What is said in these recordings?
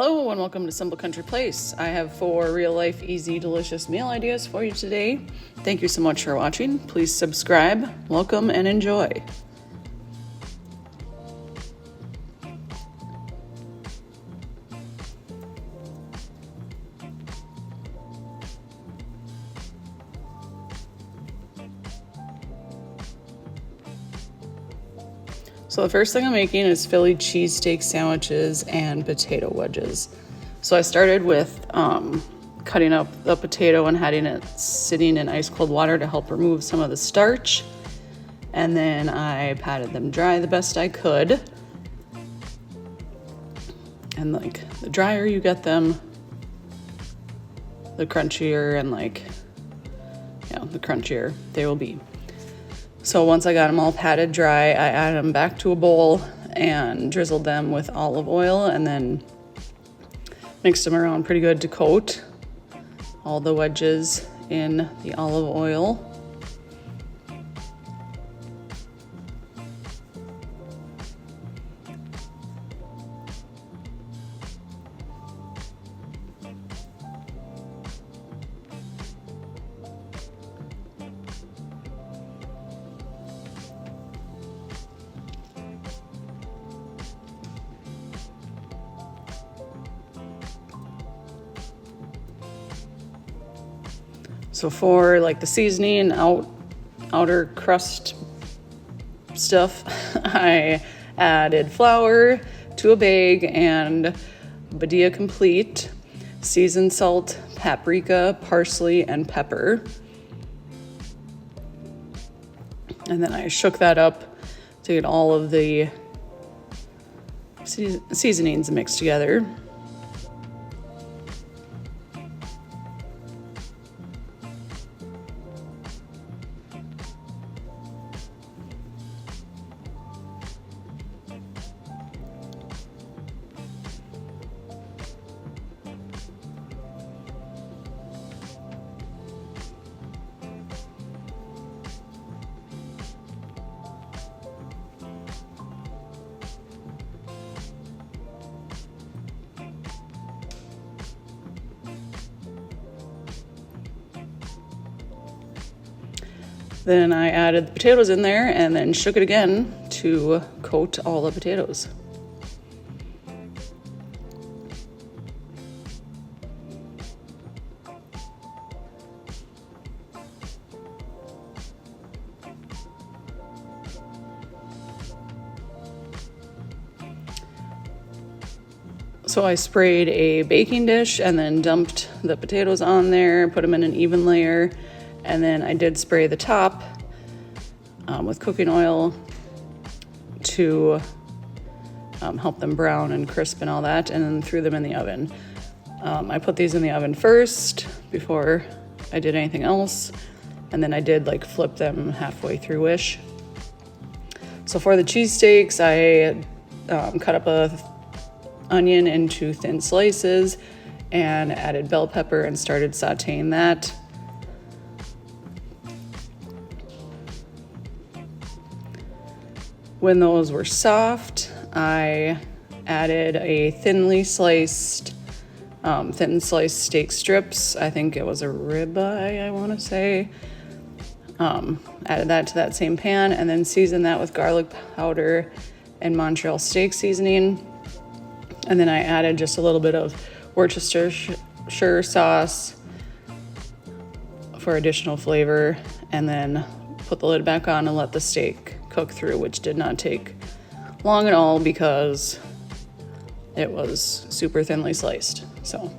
Hello and welcome to Simple Country Place. I have 4 real-life, easy, delicious meal ideas for you today. Thank you so much for watching. Please subscribe, welcome, and enjoy. So the first thing I'm making is Philly cheesesteak sandwiches and potato wedges. So I started with cutting up the potato and having it sitting in ice cold water to help remove some of the starch. And then I patted them dry the best I could. And the drier you get them, the crunchier and the crunchier they will be. So once I got them all patted dry, I added them back to a bowl and drizzled them with olive oil and then mixed them around pretty good to coat all the wedges in the olive oil. So for the seasoning outer crust stuff, I added flour to a bag and Badia Complete, seasoned salt, paprika, parsley, and pepper. And then I shook that up to get all of the seasonings mixed together. Then I added the potatoes in there and then shook it again to coat all the potatoes. So I sprayed a baking dish and then dumped the potatoes on there, put them in an even layer. And then I did spray the top with cooking oil to help them brown and crisp and all that, and then threw them in the oven. I put these in the oven first before I did anything else, and then I did flip them halfway through-ish. So for the cheesesteaks, I cut up a onion into thin slices and added bell pepper and started sauteing that. When those were soft, I added a thin sliced steak strips. I think it was a ribeye, I want to say. Added that to that same pan and then seasoned that with garlic powder and Montreal steak seasoning. And then I added just a little bit of Worcestershire sauce for additional flavor, and then put the lid back on and let the steak cook through, which did not take long at all because it was super thinly sliced. So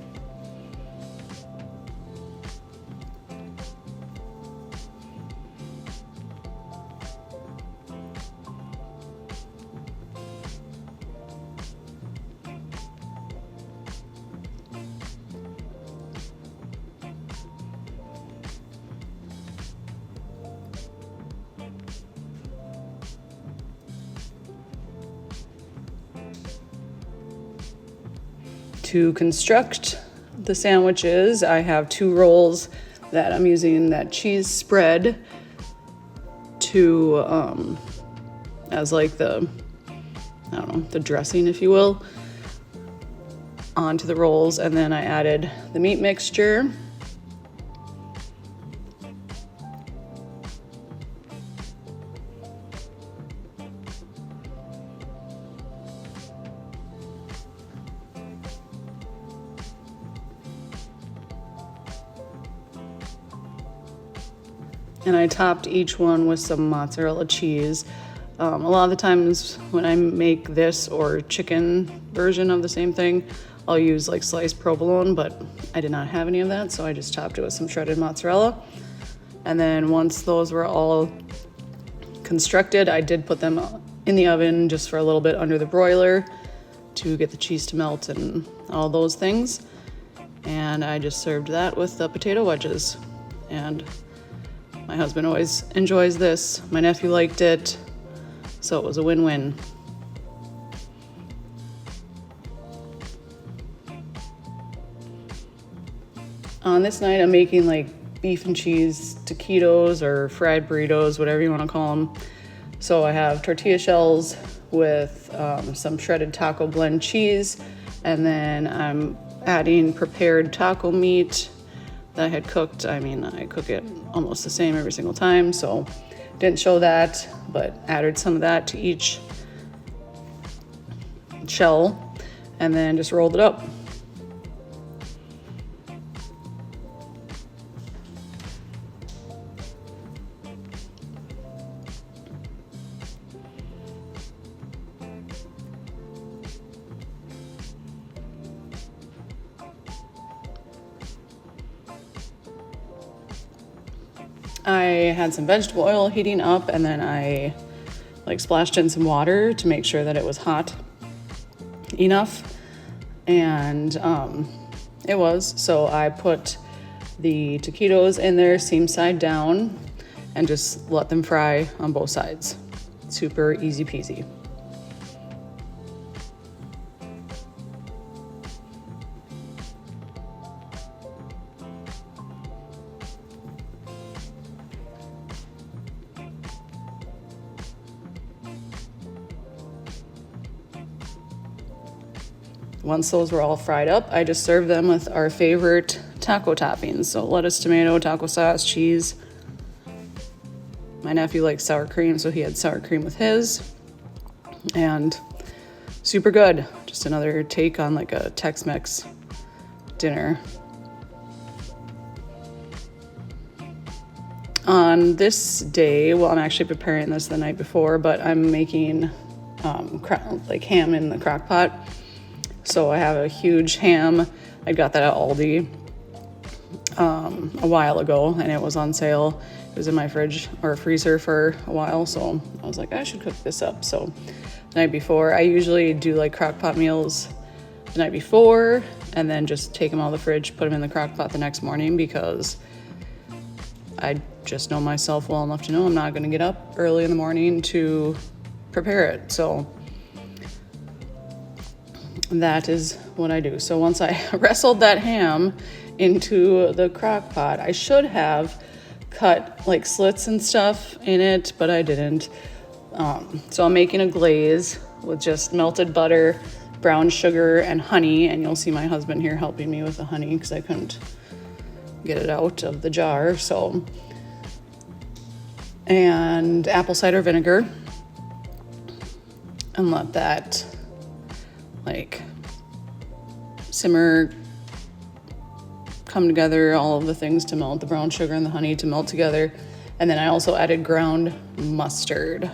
to construct the sandwiches, I have 2 rolls that I'm using that cheese spread to as the dressing, if you will. onto the rolls, and then I added the meat mixture. And I topped each one with some mozzarella cheese. A lot of the times when I make this or chicken version of the same thing, I'll use like sliced provolone, but I did not have any of that, so I just topped it with some shredded mozzarella. And then once those were all constructed, I did put them in the oven just for a little bit under the broiler to get the cheese to melt and all those things. And I just served that with the potato wedges. And my husband always enjoys this. My nephew liked it, so it was a win-win. On this night, I'm making like beef and cheese taquitos or fried burritos, whatever you want to call them. So I have tortilla shells with some shredded taco blend cheese, and then I'm adding prepared taco meat that I had cooked. I mean, I cook it almost the same every single time, so didn't show that, but added some of that to each shell and then just rolled it up. I had some vegetable oil heating up, and then I like splashed in some water to make sure that it was hot enough, and it was. So I put the taquitos in there seam side down and just let them fry on both sides. Super easy peasy. Once those were all fried up, I just served them with our favorite taco toppings. So lettuce, tomato, taco sauce, cheese. My nephew likes sour cream, so he had sour cream with his. And super good. Just another take on like a Tex-Mex dinner. On this day, well, I'm actually preparing this the night before, but I'm making like ham in the crock pot. So I have a huge ham. I got that at Aldi a while ago, and it was on sale. It was in my fridge or freezer for a while, so I was like, I should cook this up. So the night before, I usually do like crock pot meals the night before, and then just take them out of the fridge, put them in the crock pot the next morning, because I just know myself well enough to know I'm not going to get up early in the morning to prepare it. So that is what I do. So once I wrestled that ham into the crock pot, I should have cut like slits and stuff in it, but I didn't. So I'm making a glaze with just melted butter, brown sugar, and honey. And you'll see my husband here helping me with the honey because I couldn't get it out of the jar. So, and apple cider vinegar, and let that like simmer, come together, all of the things to melt, the brown sugar and the honey to melt together. And then I also added ground mustard.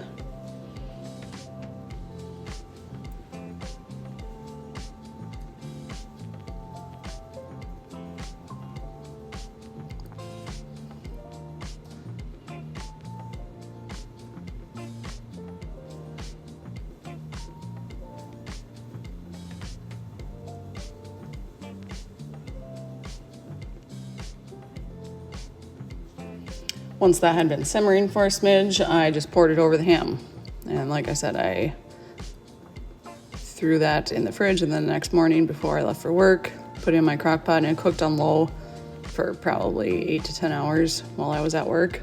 Once that had been simmering for a smidge, I just poured it over the ham. And like I said, I threw that in the fridge, and then the next morning before I left for work, put it in my crock pot, and it cooked on low for probably 8 to 10 hours while I was at work.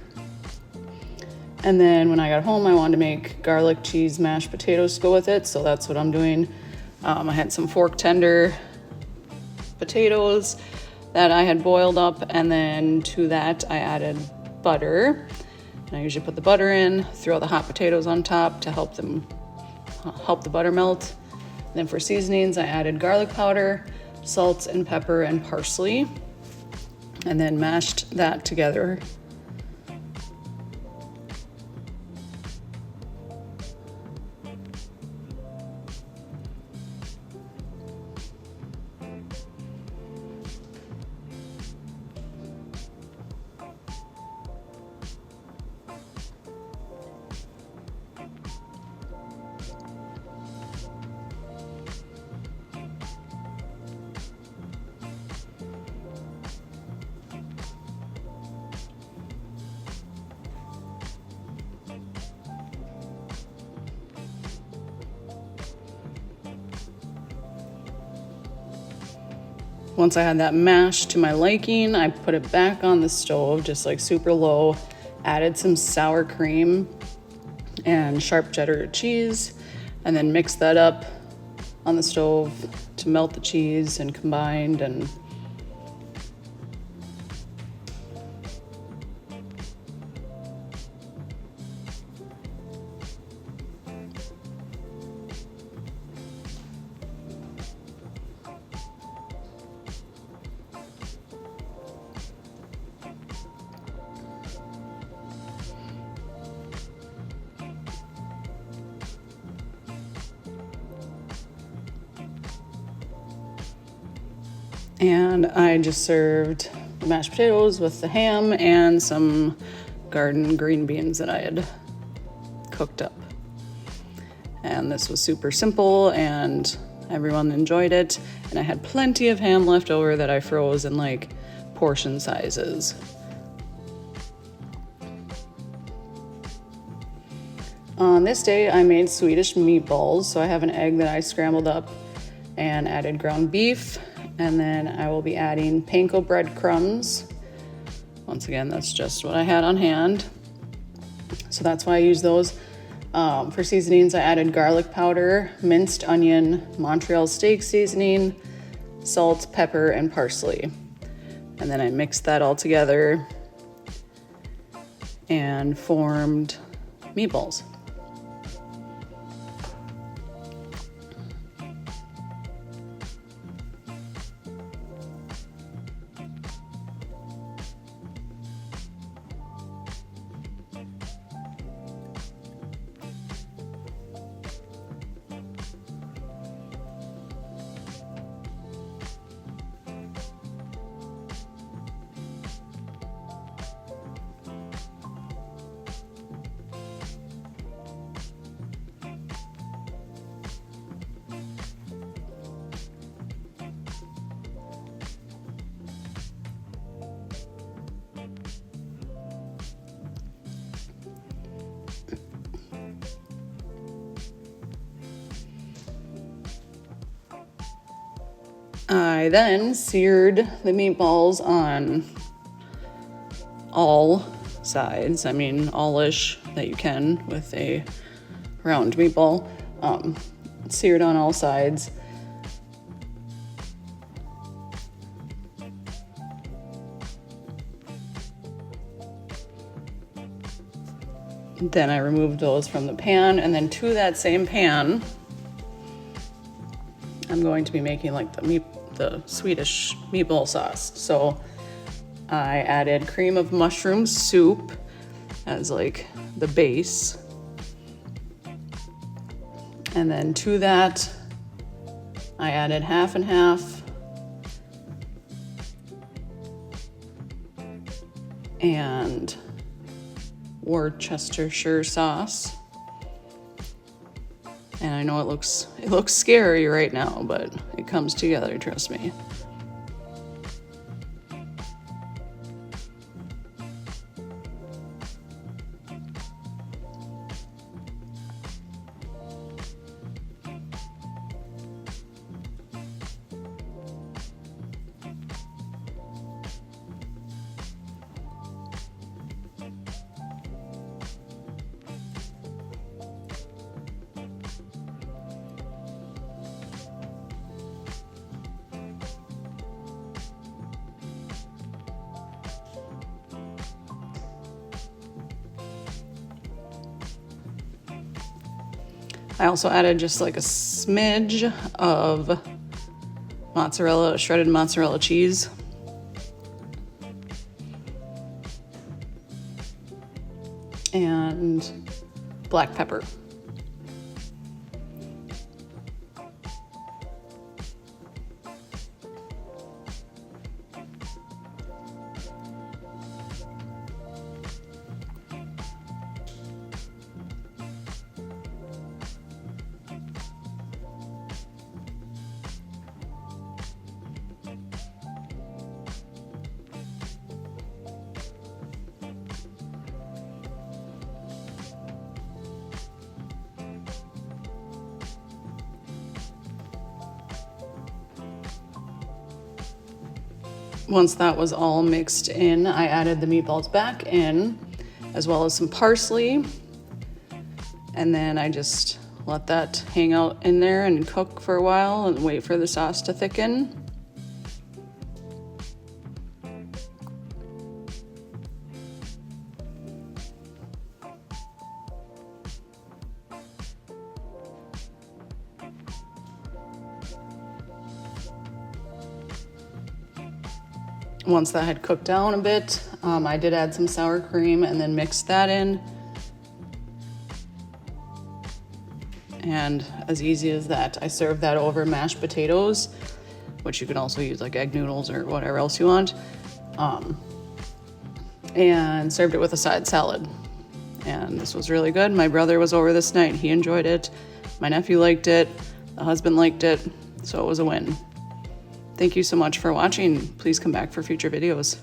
And then when I got home, I wanted to make garlic cheese mashed potatoes to go with it, so that's what I'm doing. I had some fork tender potatoes that I had boiled up, and then to that I added butter. And I usually put the butter in, throw the hot potatoes on top to help the butter melt. And then for seasonings, I added garlic powder, salt and pepper and parsley, and then mashed that together. Once I had that mashed to my liking, I put it back on the stove, just like super low, added some sour cream and sharp cheddar cheese, and then mixed that up on the stove to melt the cheese and combined. And I just served the mashed potatoes with the ham and some garden green beans that I had cooked up. And this was super simple and everyone enjoyed it. And I had plenty of ham left over that I froze in like portion sizes. On this day, I made Swedish meatballs. So I have an egg that I scrambled up and added ground beef. And then I will be adding panko breadcrumbs. Once again, that's just what I had on hand. So that's why I use those. For seasonings, I added garlic powder, minced onion, Montreal steak seasoning, salt, pepper, and parsley. And then I mixed that all together and formed meatballs. I then seared the meatballs on all sides, all-ish that you can with a round meatball, seared on all sides. Then I removed those from the pan, and then to that same pan, I'm going to be making like the Swedish meatball sauce. So I added cream of mushroom soup as like the base. And then to that, I added half and half and Worcestershire sauce. And I know it looks scary right now, but it comes together, trust me. I also added just like a smidge of mozzarella, shredded mozzarella cheese. And black pepper. Once that was all mixed in, I added the meatballs back in, as well as some parsley. And then I just let that hang out in there and cook for a while and wait for the sauce to thicken. Once that had cooked down a bit, I did add some sour cream and then mixed that in. And as easy as that, I served that over mashed potatoes, which you can also use like egg noodles or whatever else you want, and served it with a side salad. And this was really good. My brother was over this night. He enjoyed it. My nephew liked it. The husband liked it. So it was a win. Thank you so much for watching. Please come back for future videos.